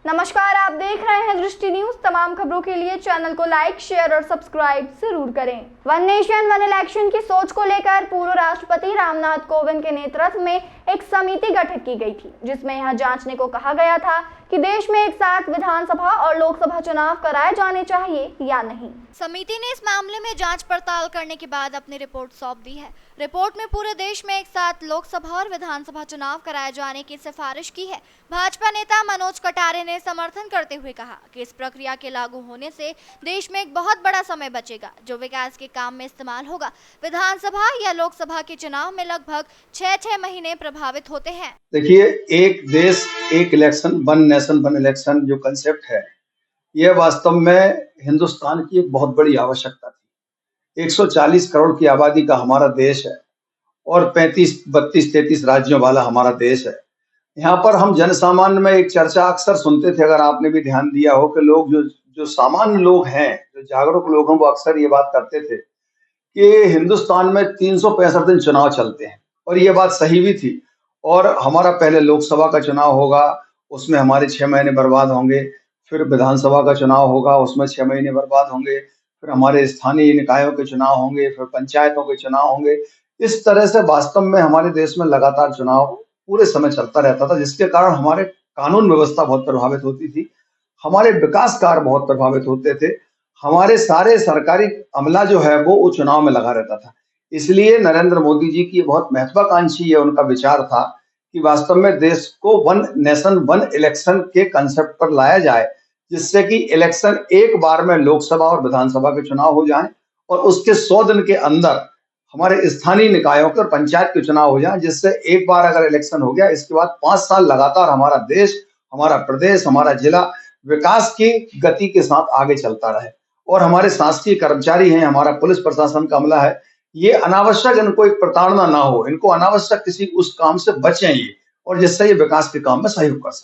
नमस्कार, आप देख रहे हैं दृष्टि न्यूज। तमाम खबरों के लिए चैनल को लाइक, शेयर और सब्सक्राइब जरूर करें। वन नेशन वन इलेक्शन की सोच को लेकर पूर्व राष्ट्रपति रामनाथ कोविंद के नेतृत्व में एक समिति गठित की गई थी, जिसमें यह जांचने को कहा गया था कि देश में एक साथ विधानसभा और लोकसभा चुनाव कराए जाने चाहिए या नहीं। समिति ने इस मामले में जांच पड़ताल करने के बाद अपनी रिपोर्ट सौंप दी है। रिपोर्ट में पूरे देश में एक साथ लोकसभा और विधानसभा चुनाव कराए जाने की सिफारिश की है। भाजपा नेता मनोज कटारे ने समर्थन करते हुए कहा कि इस प्रक्रिया के लागू होने से देश में एक बहुत बड़ा समय बचेगा, जो विकास के काम में इस्तेमाल होगा। विधानसभा या लोकसभा के चुनाव में लगभग 6 महीने प्रभावित होते हैं। देखिए, एक देश एक election, one nation one election जो कंसेप्ट है, यह वास्तव में हिंदुस्तान की एक बहुत बड़ी आवश्यकता थी। 140 करोड़ की आबादी का हमारा देश है और 35, 32, 33 राज्यों वाला हमारा देश है। यहाँ पर हम जनसामान्य में एक चर्चा अक्सर सुनते थे, अगर आपने भी ध्यान दिया हो, कि लोग जो सामान्य लोग हैं, जो जागरूक लोग हैं, वो अक्सर ये बात करते थे कि हिंदुस्तान में 365 दिन चुनाव चलते हैं, और ये बात सही भी थी। और हमारा पहले लोकसभा का चुनाव होगा, उसमें हमारे 6 महीने बर्बाद होंगे, फिर विधानसभा का चुनाव होगा, उसमें 6 महीने बर्बाद होंगे, फिर हमारे स्थानीय निकायों के चुनाव होंगे, फिर पंचायतों के चुनाव होंगे। इस तरह से वास्तव में हमारे देश में लगातार चुनाव पूरे समय चलता रहता था, जिसके कारण हमारे कानून व्यवस्था बहुत प्रभावित होती थी, हमारे विकास कार्य बहुत प्रभावित होते थे, हमारे सारे सरकारी अमला जो है वो चुनाव में लगा रहता था। इसलिए नरेंद्र मोदी जी की बहुत महत्वाकांक्षी ये उनका विचार था कि वास्तव में देश को वन नेशन वन इलेक्शन के कंसेप्ट पर लाया जाए, जिससे कि इलेक्शन एक बार में लोकसभा और विधानसभा के चुनाव हो जाएं, और उसके 100 दिन के अंदर हमारे स्थानीय निकायों के और पंचायत के चुनाव हो जाएं, जिससे एक बार अगर इलेक्शन हो गया, इसके बाद 5 साल लगातार हमारा देश, हमारा प्रदेश, हमारा जिला विकास की गति के साथ आगे चलता रहे। और हमारे शासकीय कर्मचारी हैं, हमारा पुलिस प्रशासन का अमला है, ये अनावश्यक, इनको एक प्रताड़ना ना हो, इनको अनावश्यक किसी उस काम से बचें ये, और जिससे ये विकास के काम में सहयोग कर सकें।